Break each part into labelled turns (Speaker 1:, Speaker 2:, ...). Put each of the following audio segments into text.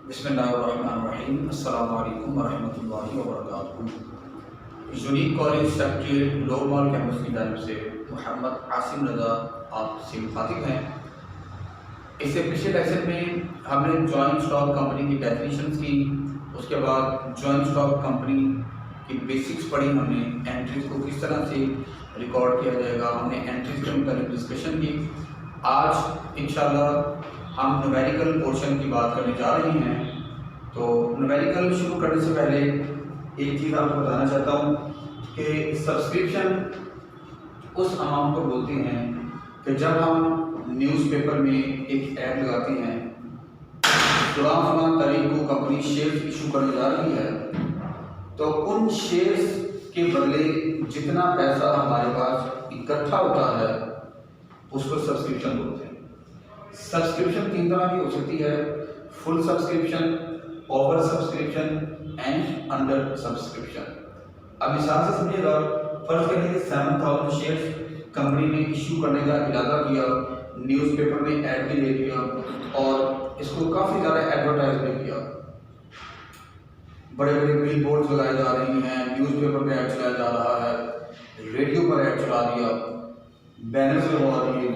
Speaker 1: बिस्मिल्लाहिर्रहमानिर्रहीम। अस्सलामु अलैकुम वरहमतुल्लाहि वबरकातुहू। Unique college secretary lower mall campus की जानब से मोहम्मद आसिम रज़ा आपसे मुखातिब हैं। इससे पिछले लेक्चर में हमने जॉइंट स्टॉक कंपनी की डेफिनेशंस की, उसके बाद जॉइंट स्टॉक कंपनी की बेसिक्स पढ़ी हमने, एंट्रीज को किस तरह से रिकॉर्ड किया जाएगा, हमने एंट्रीज के मुताबिक डिस्कशन की। आज इंशाल्लाह हम न्यूमेरिकल पोर्शन की बात करने जा रहे हैं। तो न्यूमेरिकल शुरू करने से पहले एक चीज़ आपको बताना चाहता हूँ कि सब्सक्रिप्शन उस अमाउंट को बोलते हैं कि जब हम न्यूज़पेपर में एक ऐड लगाते हैं, फलां तारीख को कंपनी शेयर्स इशू करने जा रही है, तो उन शेयर्स के बदले जितना पैसा हमारे पास इकट्ठा होता है उसको सब्सक्रिप्शन बोलते हैं। सब्सक्रिप्शन तीन तरह की हो सकती है: full subscription, over subscription and under subscription. अब मिसाल से समझिएगा, फर्ज करिए 7000 शेयर्स कंपनी ने इशू करने का इरादा किया, न्यूज़पेपर में ऐड भी दे दिया और इसको काफ़ी ज़्यादा एडवर्टाइज भी किया। बड़े बड़े बिल बोर्ड लगाए जा रही हैं, न्यूज़पेपर में ऐड चलाया जा रहा है, रेडियो पर ऐड चला दिया, बैनर्स लगवा दिए,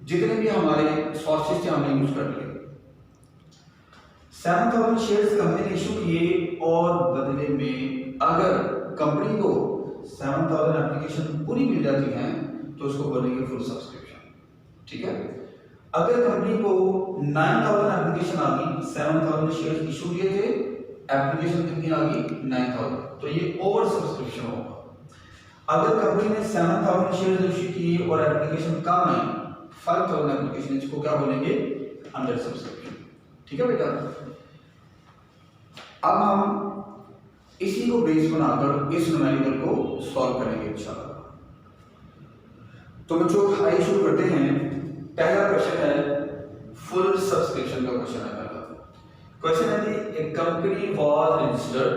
Speaker 1: जितने भी हमारे सोर्सेज थे हमने यूज कर लिए। 7000 शेयर्स कंपनी ने इशू किए और बदले में अगर कंपनी को 7000 एप्लीकेशन पूरी मिल जाती हैं तो उसको बोलेंगे फुल सब्सक्रिप्शन। ठीक है। अगर कंपनी को 9000 एप्लीकेशन आ गई, 7000 शेयर्स इशू किए थे, एप्लीकेशन कितनी आ गई 9000, तो ये ओवर सब्सक्रिप्शन होगा। अगर कंपनी ने 7000 शेयर्स इशू किए और एप्लीकेशन कम आई, 5000 एप्लीकेशन, इसको क्या बोलेंगे? Under subscription. ठीक है बेटा। अब हम इसी को बेस बनाकर इस न्यूमेरिकल को सॉल्व करेंगे इंशाल्लाह। तो बच्चों आइए शुरू करते हैं। पहला क्वेश्चन है फुल सब्सक्रिप्शन का क्वेश्चन है। पहला क्वेश्चन है कि a company was registered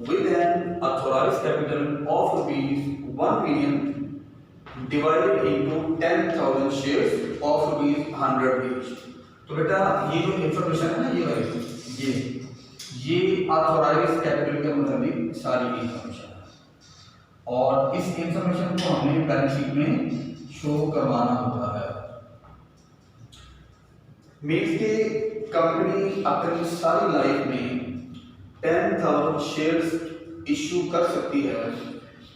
Speaker 1: with an authorised capital of ₹1 million divided into 10,000 shares of ₹100 each। तो बेटा ये जो इंफॉर्मेशन है ना, ये ऑथराइज्ड कैपिटल के मुताबिक सारी इंफॉर्मेशन है और इस इंफॉर्मेशन को हमें बैलेंस शीट में शो करवाना होता है। मीन्स कि कंपनी अपनी सारी लाइफ में 10,000 शेयर्स इशू कर सकती है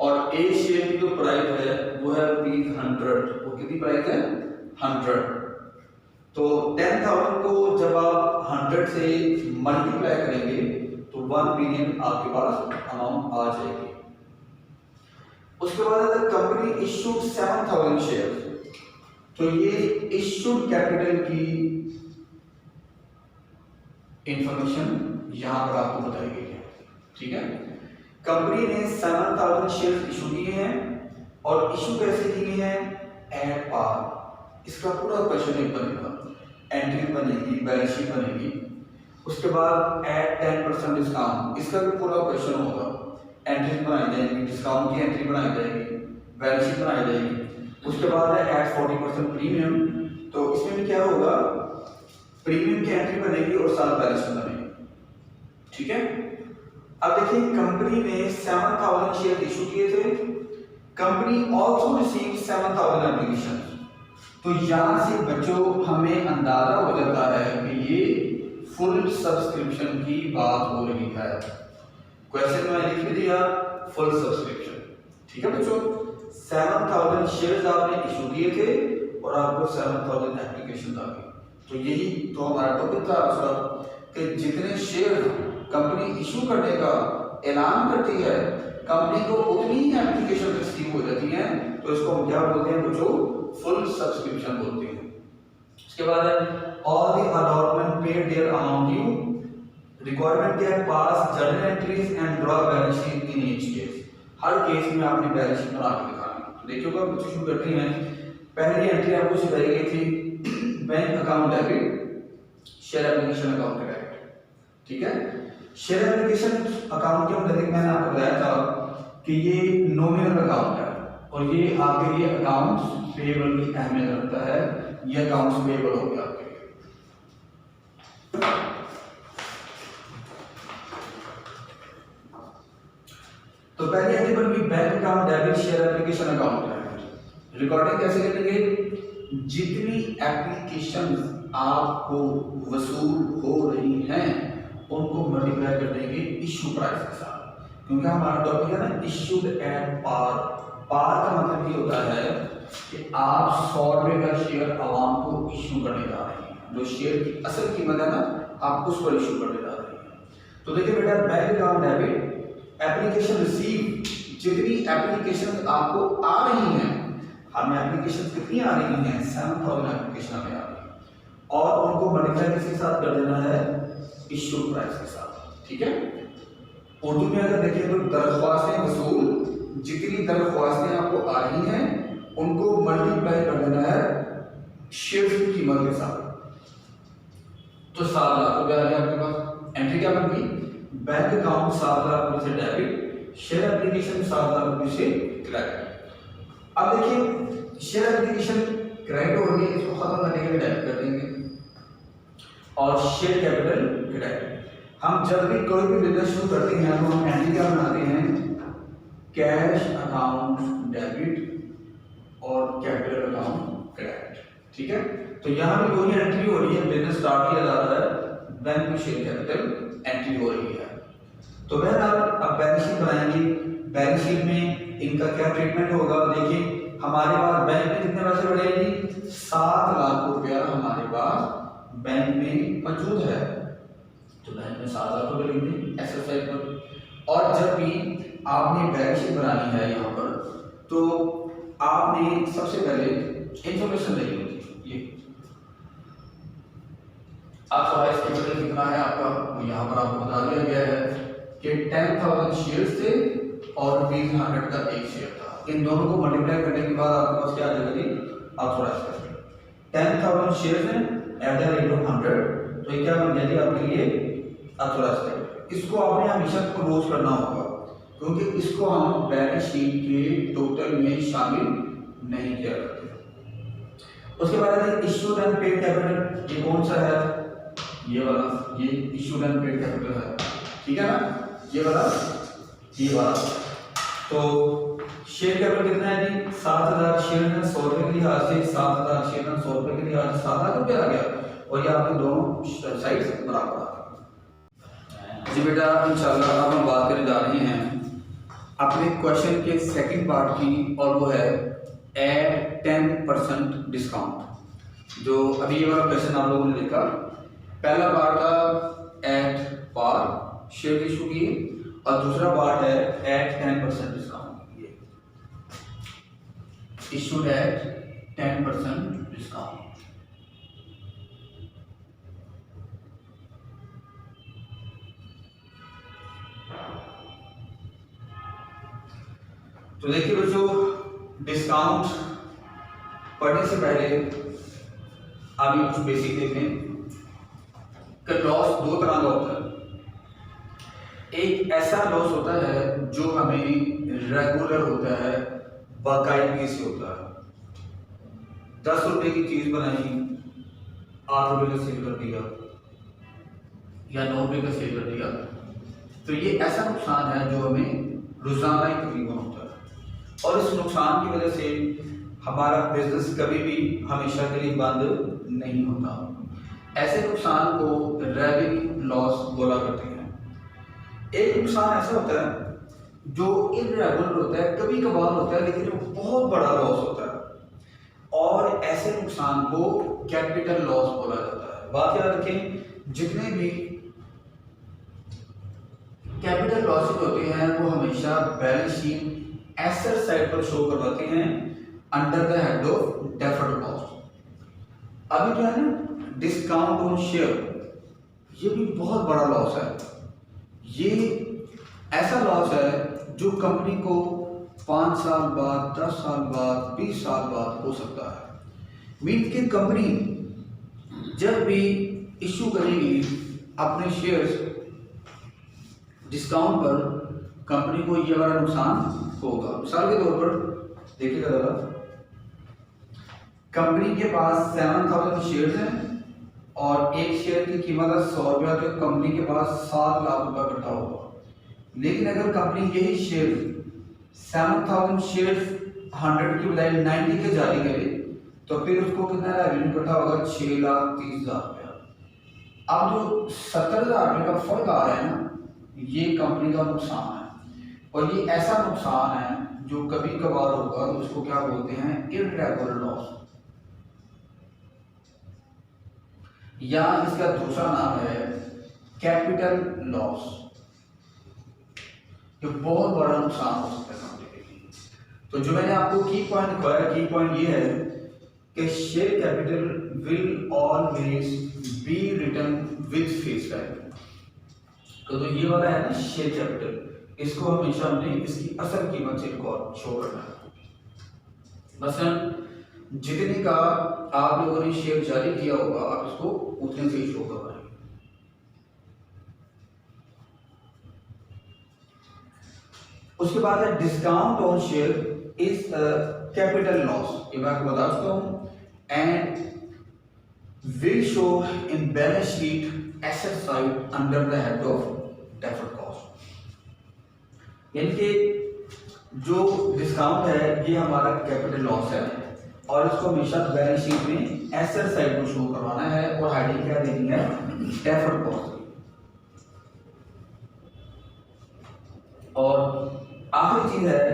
Speaker 1: और एक शेयर की जो प्राइस है वो है ₹100। वो कितनी प्राइस है? 100। तो 10,000 को जब आप 100 से मल्टीप्लाई करेंगे तो 1 million आपके पास अमाउंट आ जाएगी। उसके बाद अगर कंपनी इशूड 7000 शेयर, तो ये इशूड कैपिटल की इंफॉर्मेशन यहां पर आपको बताई गई है। ठीक है। कंपनी ने 7000 शेयर इशू किए हैं और इशू कैसे किए हैं? At par. इसका पूरा क्वेश्चन एक बनेगा, एंट्री बनेगी, बैलेंस शीट बनेगी। उसके बाद एट 10% डिस्काउंट, इसका भी पूरा क्वेश्चन होगा। एंट्री बनाई जाएगी, डिस्काउंट की एंट्री बनाई जाएगी, बैलेंस शीट बनाई जाएगी। उसके बाद है एट 40% प्रीमियम, तो इसमें भी क्या होगा? प्रीमियम की एंट्री बनेगी और साथ बैलेंस शीट बनेगी। ठीक है। अब देखिए, कंपनी ने 7000 शेयर इशू किए थे, कंपनी ऑल्सो रिसीव 7000 एप्लीकेशन। तो यहां से बच्चों हमें अंदाजा हो जाता है कि ये फुल सब्सक्रिप्शन की बात हो रही है। क्वेश्चन में लिख दिया फुल सब्सक्रिप्शन। ठीक है बच्चों। 7000 शेयर्स आपने इशू किए थे और आपको 7000 एप्लीकेशन आ गई। तो यही तो हमारा टॉपिक था उसका कि जितने शेयर कंपनी इशू करने का ऐलान करती है, कंपनी को उतनी ही एप्लीकेशन रिसीव हो जाती हैं, तो इसको हम क्या बोलते हैं बच्चों? फुल सब्सक्रिप्शन बोलते हैं। उसके बाद है all the allotment paid their amount due, requirement क्या है? पास journal entries and draw balance sheet in each case. Her case में आपने बैलेंस शीट बना के दिखानी है। तो देखिएगा बच्चों, शुरू करते हैं। पहली एंट्री आपको सिखाई गई थी bank account debit, share application account credit. ठीक है। शेयर एप्लीकेशन अकाउंट के मुताबिक मैंने आपको बताया था कि ये नॉमिनल अकाउंट है और ये आपके लिए अकाउंट्स पेएबल की अहमियत रखता है। ये अकाउंट्स पेएबल हो गया आपके लिए। देखिए बन गई bank account debit share application account credit. Recording कैसे करेंगे, जितनी एप्लीकेशन आपको वसूल हो रही हैं उनको मल्टीप्लाई कर देंगे इश्यू प्राइस के साथ, क्योंकि हमारा टॉपिक है ना इश्यूड एट पार। पार का मतलब ये होता है कि आप 100 रुपए का शेयर आवाम को इश्यू करने जा रहे हैं, जो शेयर की असल कीमत है ना आप उस पर इश्यू करने जा रहे हैं। तो देखिए बेटा bank account debit application receive, जितनी एप्लीकेशन आपको आ रही हैं, हमें एप्लीकेशन कितनी आ रही हैं 7000 एप्लीकेशन हमें आ रही है और उनको मल्टीप्लाई किसके साथ कर देना है इश्यू प्राइस के साथ। ठीक है, उर्दू में अगर देखें तो दरख्वास्तें वसूल, जितनी दरख्वास्तें आपको आ रही हैं उनको मल्टीप्लाई कर देना है शेयर की कीमत के साथ। तो 7 लाख रुपए आ गया आपके पास। एंट्री क्या बन गई, बैंक अकाउंट 7 लाख रुपए से डेबिट, शेयर एप्लीकेशन 7 लाख रुपए से क्रेडिट। अब देखिए शेयर एप्लीकेशन क्रेडिट हो गई, इसको खत्म करने के लिए डेबिट कर देंगे और शेयर कैपिटल क्रेडिट। हम जब भी कोई भी बिजनेस शुरू करते हैं तो हम एंट्री क्या बनाते हैं, कैश अकाउंट डेबिट और कैपिटल अकाउंट क्रेडिट। ठीक है, तो यहाँ भी वही एंट्री हो रही है, बिजनेस स्टार्ट किया जाता है, बैंक में शेयर कैपिटल एंट्री हो रही है। तो बहरहाल अब बैलेंस शीट बनाएंगे, बैलेंस शीट में इनका क्या ट्रीटमेंट होगा। देखिए हमारे पास बैंक में कितने पैसे पड़े जी, 7 लाख रुपया हमारे पास बैंक में मौजूद है, तो बैंक में 7 लाख रुपए लिखेंगे एसेट साइड पर। और जब भी आपने बैलेंस शीट बनानी है यहाँ पर, तो आपने सबसे पहले इंफॉर्मेशन देनी होती है। ये ऑथराइज्ड कैपिटल कितना है आपका, वो यहाँ पर आपको बता दिया गया है कि 10,000 शेयर थे और ₹100 का एक शेयर था। इन दोनों को मल्टीप्लाई करने के बाद आपके पास क्या आ जाएगा जी, ऑथराइज्ड कैपिटल। 10,000 शेयर हैं एट द रेट ऑफ 100, तो ये क्या बन गया जी आपके लिए ऑथराइज्ड कैपिटल। इसको आपने हमेशा क्लोज करना होगा, क्योंकि इसको हम बैलेंस शीट के टोटल में शामिल नहीं किया करते। उसके बाद है इश्यूड एंड पेड कैपिटल, ये कौन सा है, ये वाला, ये इश्यूड एंड पेड कैपिटल है। ठीक है ना, ये वाला, ये वाला। तो शेयर कैपिटल कितना है जी, 7,000 शेयर है 100 रुपए के लिहाज से, 7,000 शेयर है 100 रुपए के लिहाज से 7 लाख रुपए आ गया, और ये आपके दोनों साइड्स बराबर आ गए। जी बेटा इंशाल्लाह अब हम बात करने जा रहे हैं अपने क्वेश्चन के सेकंड पार्ट की, और वो है एड 10% डिस्काउंट। जो अभी ये वाला क्वेश्चन आप लोगों ने देखा, पहला पार्ट था एट पार शेयर इशू की, और दूसरा पार्ट है एट 10% डिस्काउंट। ये इशूड एट 10% डिस्काउंट। तो देखिए बच्चों, डिस्काउंट पढ़ने से पहले अभी कुछ बेसिक देख लें कि लॉस 2 तरह का होता है। एक ऐसा लॉस होता है जो हमें रेगुलर होता है, बाकायदगी से होता है। 10 रुपए की चीज बनाई, 8 रुपए का सेल कर दिया या 9 रुपए का सेल कर दिया, तो ये ऐसा नुकसान है जो हमें रोजाना ही तकरीबन होता है, और इस नुकसान की वजह से हमारा बिजनेस कभी भी हमेशा के लिए बंद नहीं होता। ऐसे नुकसान को रेवेन्यू लॉस बोला करते हैं। एक नुकसान ऐसा होता है जो इर्रेगुलर होता है, कभी कभार होता है, लेकिन वो बहुत बड़ा लॉस होता है, और ऐसे नुकसान को कैपिटल लॉस बोला जाता है। बात याद रखें, जितने भी कैपिटल लॉसेज होते हैं वो हमेशा बैलेंस शीट एसेट साइड पर शो करवाते हैं under the head of deferred cost. अभी जो है ना डिस्काउंट ऑन शेयर, ये भी बहुत बड़ा लॉस है। ये ऐसा लॉस है जो कंपनी को 5 साल बाद, 10 साल बाद, 20 साल बाद हो सकता है। मीन कि कंपनी जब भी इशू करेगी अपने शेयर्स डिस्काउंट पर, कंपनी को ये वाला नुकसान होगा। मिसाल के तौर पर देखिएगा जरा, कंपनी के पास 7,000 शेयर्स हैं और एक शेयर की कीमत है 100 रुपया, तो कंपनी के पास 7 लाख रुपया इकट्ठा होगा। लेकिन अगर कंपनी यही शेयर 7,000 शेयर 100 की बजाय 90 के जारी करे तो फिर उसको कितना रेवेन्यू इकट्ठा होगा, 6,30,000 रुपया। अब जो 70,000 रुपये का फर्क आ रहा है ना, ये कंपनी का नुकसान है, और ये ऐसा नुकसान है जो कभी कभार होगा, तो उसको क्या बोलते हैं, इर्रेगुलर लॉस, या इसका दूसरा नाम है कैपिटल लॉस। ये बहुत बड़ा नुकसान हो सकता है कंपनी के लिए। तो जो मैंने आपको की पॉइंट दिखाया, की पॉइंट ये है कि share capital will always B return with face value. तो ये वाला है ना शेयर कैपिटल, इसको हमेशा हमने इसकी असल कीमत से रिकॉर्ड शो करना है। मसलन जितने का आप लोगों ने शेयर जारी किया होगा, आप इसको उतने से ही शो करवाएंगे। उसके बाद है discount on share is capital loss, ये मैं आपको बता चुका हूं, and will show in balance sheet asset side under the head of deferred cost. यानी कि जो डिस्काउंट है ये हमारा कैपिटल लॉस है, और इसको हमेशा बैलेंस शीट में एसेट साइड को शो करवाना है, और हेडिंग क्या देनी है, डेफर्ड कॉस्ट। और आखिरी चीज है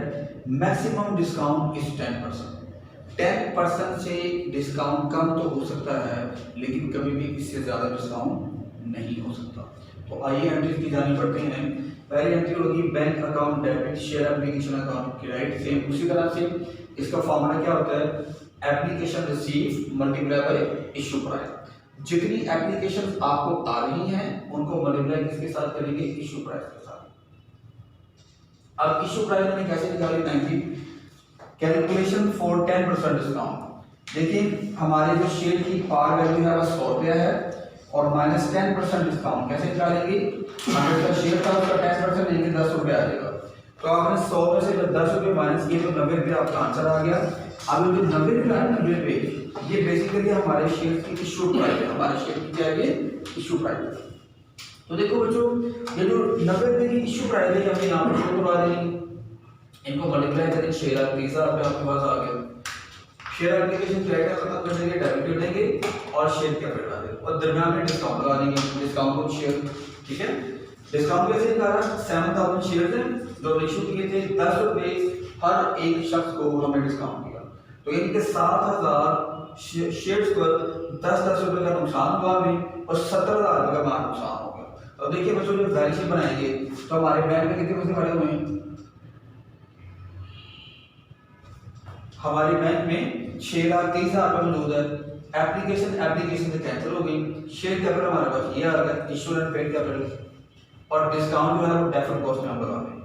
Speaker 1: मैक्सिमम डिस्काउंट इज 10%। 10% से डिस्काउंट कम तो हो सकता है, लेकिन कभी भी इससे ज्यादा डिस्काउंट नहीं हो सकता। तो आइए एंट्रीज की जानी पड़ते हैं। पहली एंट्री होगी bank account debit share application account की, राइट। सेम उसी तरह से इसका फॉर्मूला क्या होता है, application receive multiply by issue price. जितनी एप्लीकेशन आपको आ रही हैं उनको मल्टीप्लाई किसके साथ करेंगे, इशू प्राइस के साथ। अब इशू प्राइस मैंने कैसे निकाली, 90। Calculation for 10% discount. देखिए हमारे जो शेयर की पार वैल्यू है वह 100 रुपया है, और माइनस 10% डिस्काउंट कैसे निकालेंगे, 100 का शेयर था उसका 10% लेंगे, 10 रुपये आ जाएगा। तो आपने 100 में से जब 10 रुपये माइनस किए तो 90 रुपये आपका आंसर आ गया। अब जो 90 रुपये है, 90 रुपये ये बेसिकली हमारे शेयर की इशू प्राइस है, हमारे शेयर की क्या है, इशू प्राइस। तो देखो बच्चों, ये जो 90 रुपये की इशू प्राइस है हमें यहाँ पर शो करवा देंगे, इनको मल्टीप्लाई करें, शेयर 30,000 रुपये आपके पास आ गया। शेयर एप्लीकेशन क्रेडिट खत्म कर देंगे, डेबिट कर देंगे, और शेयर कैपिटल डाल देंगे, और दरमियान में डिस्काउंट लगा देंगे, डिस्काउंट ऑन शेयर। ठीक है, डिस्काउंट कैसे निकाला, 7,000 शेयर थे जो इशू किए थे, 10 रुपये हर एक शख्स को हमने डिस्काउंट दिया। तो यानी कि 7,000 शेयर्स पर 10-10 रुपये का नुकसान हुआ हमें, और 70,000 रुपये का हमारा नुकसान हो गया। अब देखिए बच्चों, जब बैलेंस शीट बनाएंगे तो हमारे बैंक में कितने पैसे पड़े हुए हैं, हमारे बैंक में 6,30,000 रुपये मौजूद है। एप्लीकेशन से कैंसिल हो गई, शेयर कैपिटल हमारे पास ये आ गया, इशू एंड पेड कैपिटल, और डिस्काउंट जो है वो डेफर्ड कॉस्ट में हम लगा देंगे।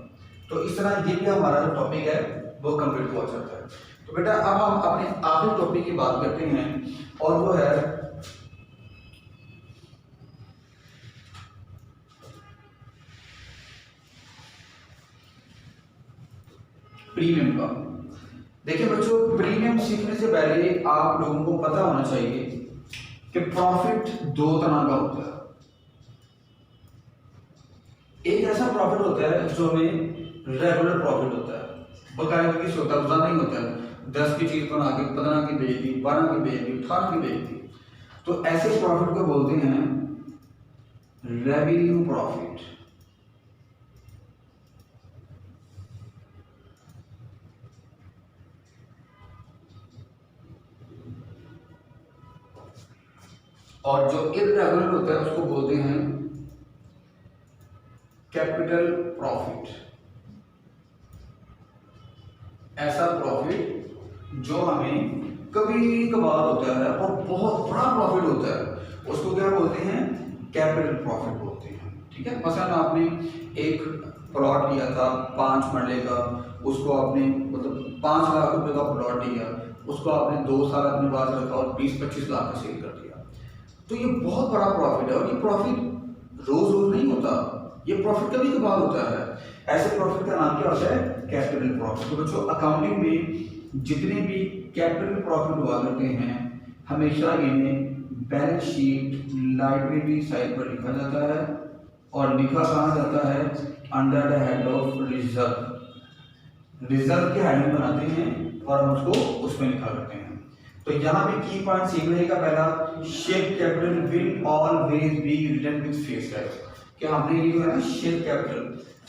Speaker 1: तो इस तरह ये भी हमारा जो टॉपिक है वो कंप्लीट हुआ जाता है। तो बेटा अब हम अपने आखिरी टॉपिक की बात करते हैं, और वो है प्रीमियम का। देखिए बच्चों, प्रीमियम सीखने से पहले आप लोगों को पता होना चाहिए कि प्रॉफिट दो तरह का होता है। एक ऐसा प्रॉफिट होता है जो हमें रेगुलर प्रॉफिट होता है, बकायदगी से होता है, रोजाना नहीं होता है। 10 की चीज बना के 15 की बेच दी, 12 की बेच दी, 18 की बेच दी। तो ऐसे प्रॉफिट को बोलते हैं रेवेन्यू प्रॉफिट। और जो इर्रेगुलर होता है उसको बोलते हैं कैपिटल प्रॉफिट। ऐसा प्रॉफिट जो हमें कभी कभार होता है और बहुत बड़ा प्रॉफिट होता है, उसको क्या बोलते हैं, कैपिटल प्रॉफिट बोलते हैं। ठीक है, मसलन आपने एक प्लॉट लिया था 5 मरले का, उसको आपने मतलब 5 लाख रुपए का प्लॉट लिया, उसको आपने 2 साल अपने पास रखा और 20-25 लाख का सेल कर दिया। तो ये बहुत बड़ा प्रॉफिट है, और ये प्रॉफिट रोज रोज नहीं होता, ये प्रॉफिट कभी कभार होता है। ऐसे प्रॉफिट का नाम क्या होता है, कैपिटल प्रॉफिट। तो बच्चों अकाउंटिंग में जितने भी कैपिटल प्रॉफिट हुआ करते हैं, हमेशा इन्हें बैलेंस शीट लायबिलिटी साइड पर लिखा जाता है, और लिखा कहाँ जाता है, under the head of reserve. Reserve की हेडिंग बनाते हैं और हम उसको उसमें लिखा करते हैं। तो यहाँ पे की पॉइंट सेम रहेगा। पहला, share capital will always be written with face value. क्या हमने ये जो है ना शेयर कैपिटल,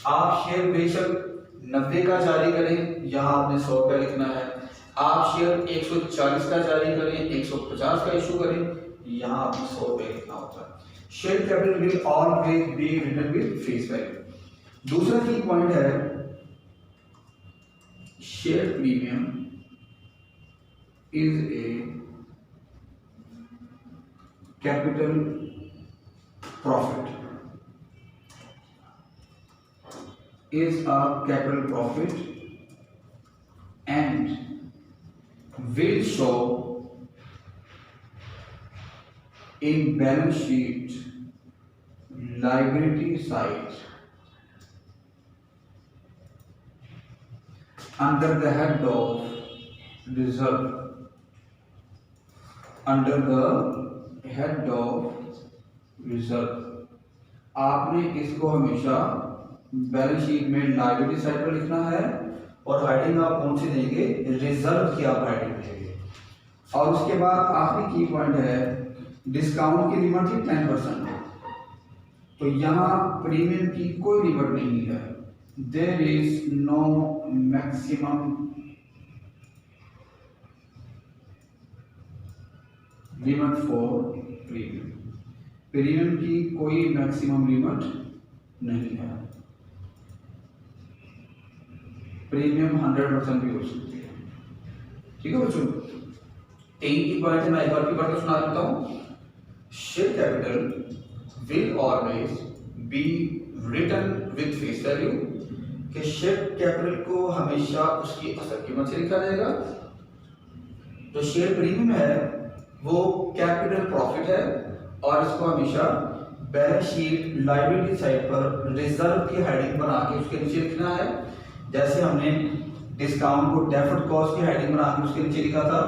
Speaker 1: आप शेयर बेशक 90 का जारी करें, यहाँ आपने 100 रुपया लिखना है। आप शेयर 140 का जारी करें, 150 का इशू करें, यहाँ आपने 100 रुपये लिखना होता है। Share capital will always be written with face value. दूसरा की पॉइंट है share premium is a capital profit, is a capital profit and will show in balance sheet liability side under the head of reserve, under the head of reserve. आपने इसको हमेशा balance sheet में liability side पर लिखना है और heading आप कौन सी देंगे, रिजर्व की आप हेडिंग देंगे। और उसके बाद आखिरी की पॉइंट है डिस्काउंट की लिमिट थी 10%, तो यहाँ प्रीमियम की कोई लिमिट नहीं है। There is no maximum limit for premium, premium की कोई मैक्सिमम लिमिट नहीं है। प्रीमियम 100% भी हो सकती है। ठीक है बच्चों, 3 की पॉइंट मैं एक बार की बात सुना देता हूँ। Share capital will always be written with face value, कि शेयर कैपिटल को हमेशा उसकी असल कीमत से लिखा जाएगा। जो शेयर प्रीमियम है वो कैपिटल प्रॉफिट है और इसको हमेशा बैलेंस शीट लायबिलिटी साइड पर रिजर्व की हेडिंग बना के उसके नीचे लिखना है। जैसे हमने डिस्काउंट को डेफर्ड कॉस्ट की हेडिंग बना के उसके नीचे लिखा था।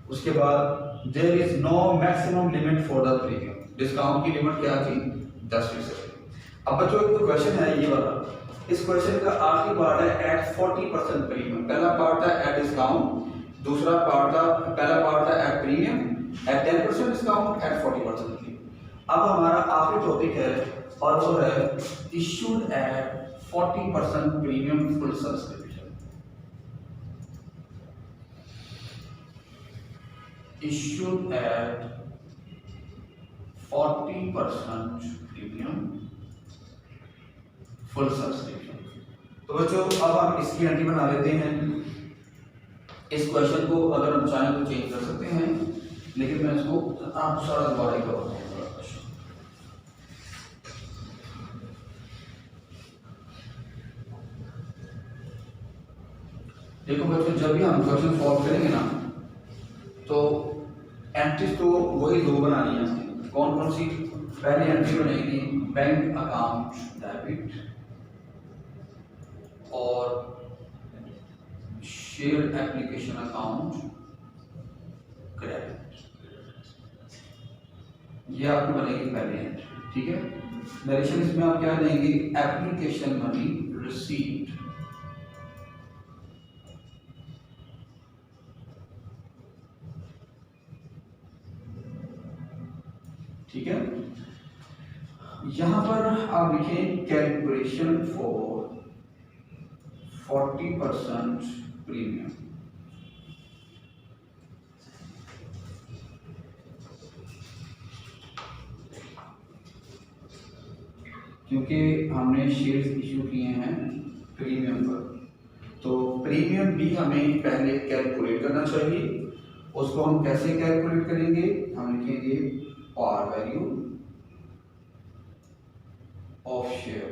Speaker 1: उसके बाद there is no maximum limit for the premium, discount की लिमिट क्या थी, 10%। अब बच्चों एक क्वेश्चन है ये वाला, इस क्वेश्चन का आखिरी पार्ट है एट 40% प्रीमियम। पहला पार्ट था एट डिस्काउंट, दूसरा पार्ट था, पहला पार्ट था at premium, at 10% discount, at 40% की। अब हमारा आखिरी टॉपिक है और वो है issued at 40% premium full subscription. Issued at 40% premium full subscription. तो बच्चों अब हम इसकी एंट्री बना लेते हैं। इस क्वेश्चन को अगर हम चाहें तो चेंज कर सकते हैं, लेकिन मैं इसको आपको सारा दोबारा ही करवाता हूँ। देखो बच्चों, जब भी हम क्वेश्चन सॉल्व करेंगे ना तो एंट्रीज तो वही दो बनानी है। कौन कौन सी? पहली एंट्री बनेगी बैंक अकाउंट डेबिट और शेयर एप्लीकेशन अकाउंट क्रेडिट, ये आपकी बनेगी पहली एंट्री। ठीक है, नरेशन इसमें आप क्या देंगे, एप्लीकेशन मनी रिसीव्ड, ठीक है। यहां पर आप लिखें कैलकुलेशन फॉर 40% प्रीमियम। क्योंकि हमने शेयर्स इशू किए हैं प्रीमियम पर, तो प्रीमियम भी हमें पहले कैलकुलेट करना चाहिए। उसको हम कैसे कैलकुलेट करेंगे, हम लिखेंगे पार वैल्यू ऑफ शेयर,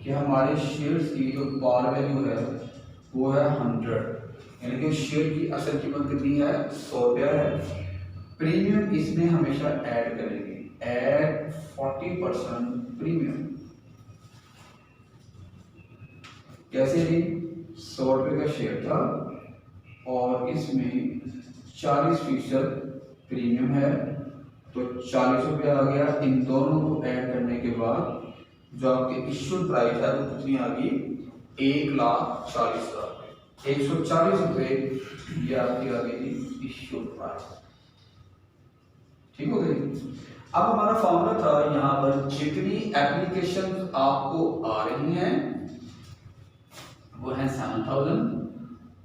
Speaker 1: कि हमारे शेयर्स की जो पार वैल्यू है वो है 100, यानी कि शेयर की असल कीमत कितनी है, 100 रुपया है। प्रीमियम इसमें हमेशा ऐड करेंगे, ऐड 40% प्रीमियम। कैसे जी, 100 रुपये का शेयर था और इसमें 40% प्रीमियम है, तो 40 रुपया आ गया। इन दोनों को ऐड करने के बाद जो आपकी इश्यूड प्राइस है वो कितनी आ गई, 1,40,000, 140 रुपये ये आपकी आ गई इश्यू प्राइस। ठीक हो गई। अब हमारा फॉर्मूला था यहाँ पर जितनी एप्लीकेशन आपको आ रही हैं वो है 7,000,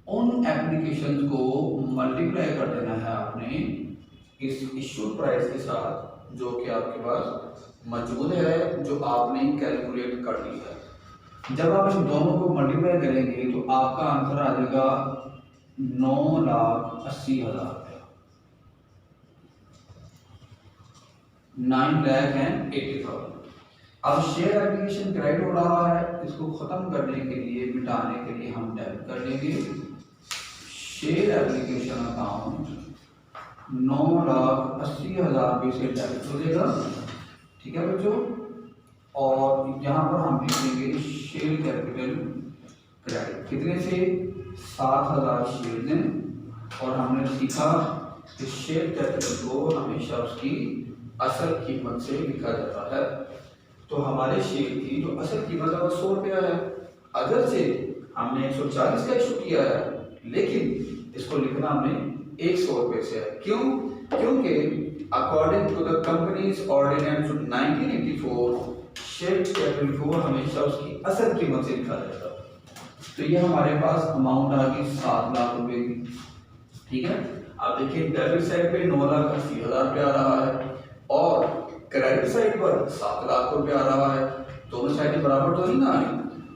Speaker 1: उन एप्लीकेशन को मल्टीप्लाई कर देना है आपने इस इश्यू प्राइस के साथ जो कि आपके पास मौजूद है, जो आपने कैलकुलेट कर ली है। जब आप इन दोनों को मल्टीप्लाई करेंगे तो आपका आंसर आ जाएगा 9,80,000 रुपया, 9,80,000। अब शेयर एप्लीकेशन क्रेडिट हो रहा है, इसको खत्म करने के लिए, मिटाने के लिए हम डेबिट कर देंगे। शेयर एप्लीकेशन अकाउंट 9,80,000 रुपये से डेबिट हो जाएगा। ठीक है बच्चों, और यहाँ पर हम लिखेंगे शेयर कैपिटल क्रेडिट कितने से 7,000 शेयर दें, और हमने सीखा कि शेयर कैपिटल को हमेशा उसकी असल कीमत से लिखा जाता है। तो हमारे शेयर की जो असल कीमत है वो 100 रुपया है। अगर से हमने 140 का इशू किया है, लेकिन इसको लिखना हमने 100 रुपये से है। क्यों? क्योंकि according to the companies ordinance 1984 share capital को हमेशा उसकी असल कीमत से लिखा जाता है। तो ये हमारे पास अमाउंट आ गई 7 लाख रुपए की। ठीक है, अब देखिए डेबिट साइड पे 9,80,000 रुपये आ रहा है और क्रेडिट साइड पर 7 लाख रुपये आ रहा है। दोनों साइड बराबर तो नहीं ना आ रही,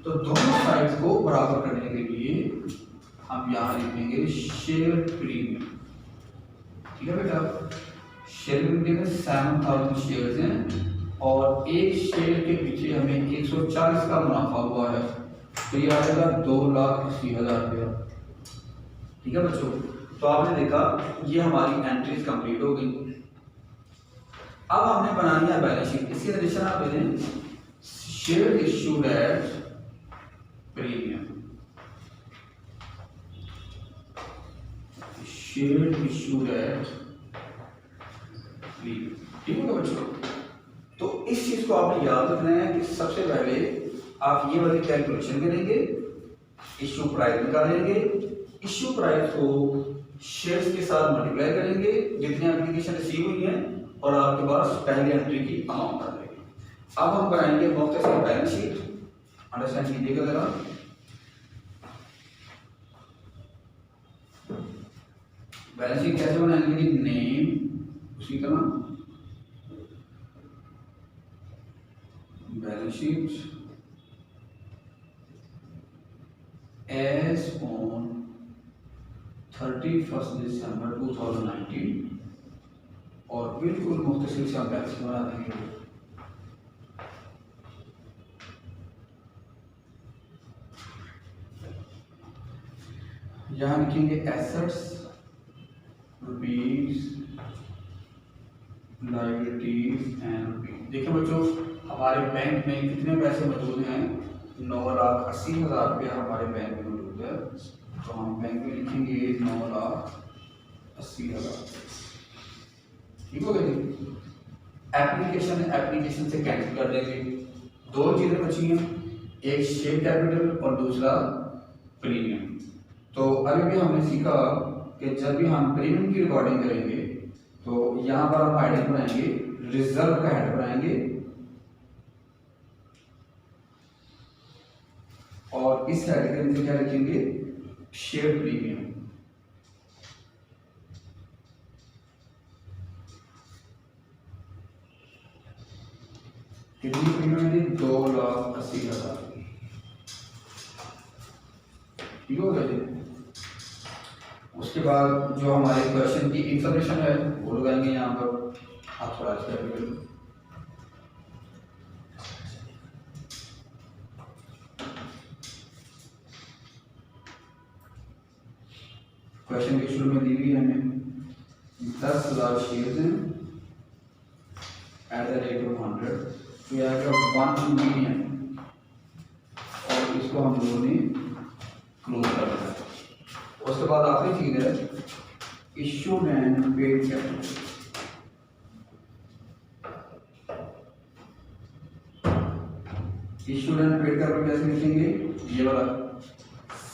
Speaker 1: तो दोनों साइड को बराबर करने के लिए हम यहाँ लिखेंगे शेयर प्रीमियम। ठीक है बेटा, शेयर प्रीमियम 7,000 शेयर्स हैं और एक शेयर के पीछे हमें 140 का मुनाफा हुआ है, तो ये आ जाएगा 2,80,000 रुपया। ठीक है बच्चों, तो आपने देखा ये हमारी एंट्रीज कंप्लीट हो गई। अब हमने बनानी है बैलेंस शीट। इसकी कंडीशन आप दे दें share issued at premium, share issued at premium. ठीक है बच्चों, तो इस चीज को आपने याद रखना है कि सबसे पहले आप ये वाली कैलकुलेशन करेंगे, इश्यू प्राइस निकालेंगे, इश्यू प्राइस को शेयर्स के साथ मल्टीप्लाई करेंगे जितनी एप्लीकेशन रिसीव हुई है, और आपके पास पहली एंट्री की अमाउंट आ जाएगी। अब हम बनाएंगे मुख्तसर बैलेंस शीट। अंडरस्टैंड कीजिएगा जरा। बैलेंस शीट कैसे बनाएंगे? नेम उसी तरह, बैलेंस शीट एज ऑन 31 दिसंबर 2019, और बिल्कुल मुख्तसर से हम बैलेंस बना देंगे। यहाँ लिखेंगे assets rupees, liabilities and rupees. देखिए बच्चों, हमारे बैंक में कितने पैसे मौजूद हैं? 9,80,000 रुपया हमारे बैंक में मौजूद है, तो हम बैंक में लिखेंगे 9,80,000। ठीक हो गई। एप्लीकेशन से कैंसिल कर देंगे। दो चीजें बची हैं, एक शेयर कैपिटल और दूसरा प्रीमियम। तो अभी भी हमने सीखा कि जब भी हम प्रीमियम की रिकॉर्डिंग करेंगे तो यहाँ पर हम आइडिया बनाएंगे, रिजर्व का हेड बनाएंगे और इस हेड के नीचे क्या लिखेंगे? Share premium. कितनी प्रीमियम है? 2,80,000। ठीक हो गया जी। उसके बाद जो हमारे क्वेश्चन की इंफॉर्मेशन है वो लगाएंगे यहाँ पर। आप थोड़ा क्वेश्चन के शुरू में दी हुई है हमें 10,000 शेयर्स हैं एट द रेट ऑफ 100, तो यह 1 मिलियन, और इसको हम लोगों ने क्लोज कर दिया। उसके बाद आखिरी चीज है issued and paid capital. Issued and paid का कैसे लिखेंगे, ये वाला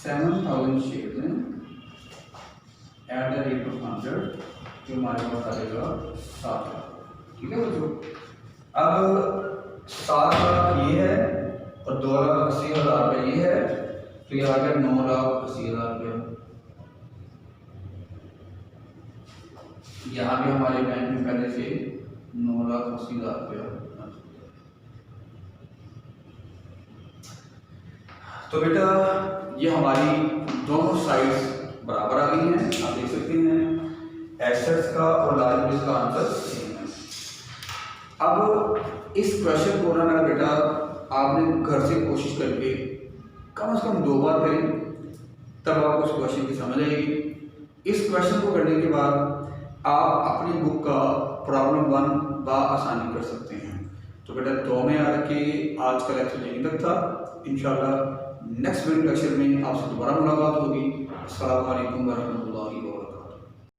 Speaker 1: 7,000 शेयर्स हैं एट द रेट ऑफ 100, जो हमारे पास आ जाएगा 7 लाख। ठीक है बच्चों, अब 7 लाख ये है और 2,80,000 रुपये ये है, तो ये आ गया 9,80,000 रुपये। यहाँ पे हमारे बैंक में पहले से 9,80,000 रुपये। तो बेटा ये हमारी दोनों साइड्स बराबर आ गई हैं, आप देख सकते हैं एसेट्स का और लायबिलिटीज का आंसर सेम है। अब इस क्वेश्चन को ना बेटा आपने घर से कोशिश करके कम से कम 2 बार करें, तब आपको उस क्वेश्चन की समझ आएगी। इस क्वेश्चन को करने के बाद आप अपनी बुक का प्रॉब्लम 1 बआसानी कर सकते हैं। तो बेटा 2 में याद रखिए, आज का लेक्चर यहीं तक था। इंशाल्लाह नेक्स्ट वीडियो लेक्चर में आपसे दोबारा मुलाकात होगी। अस्सलाम वालेकुम वरहमतुल्लाहि वबरकातुहू।